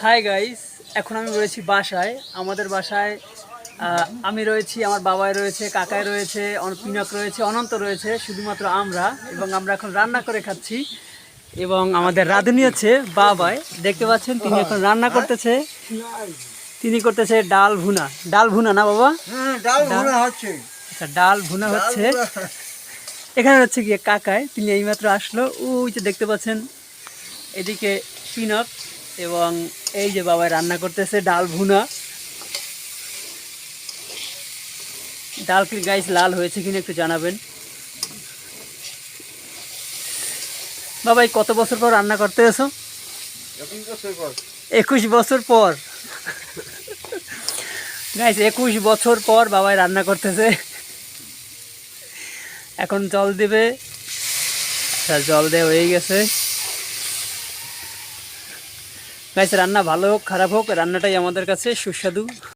Hi guys, এখন আমি রয়েছি বাসায়। আমাদের বাসায় আমি রয়েছি, আমার বাবাই রয়েছে, কাকাই রয়েছে, পিনক রয়েছে, অনন্ত রয়েছে, শুধুমাত্র আমরা। এবং আমরা এখন রান্না করে খাচ্ছি। এবং আমাদের রাঁধুনি হচ্ছে বাবাই, দেখতে পাচ্ছেন তিনি এখন রান্না করতেছে। তিনি করতেছে ডাল ভুনা। ডাল ভুনা না বাবা? ডাল ভুনা হচ্ছে। আচ্ছা, ডাল ভুনা হচ্ছে। এখানে হচ্ছে গিয়ে কাকাই, তিনি এইমাত্র আসলো। ওই যে দেখতে পাচ্ছেন এদিকে পিনক, এবং এই যে বাবাই রান্না করতেছে ডাল ভুনা। ডাল কি গাইস লাল হয়েছে কিনা একটু জানাবেন। বাবাই কত বছর পর রান্না করতে এসো? 21 বছর পর। গাইস 21 বছর পর বাবাই রান্না করতেছে। এখন জল দেবে। আচ্ছা, জল দেওয়া হয়ে গেছে। গাইস রান্না ভালো হোক খারাপ হোক, রান্নাটাই আমাদের কাছে সুস্বাদু।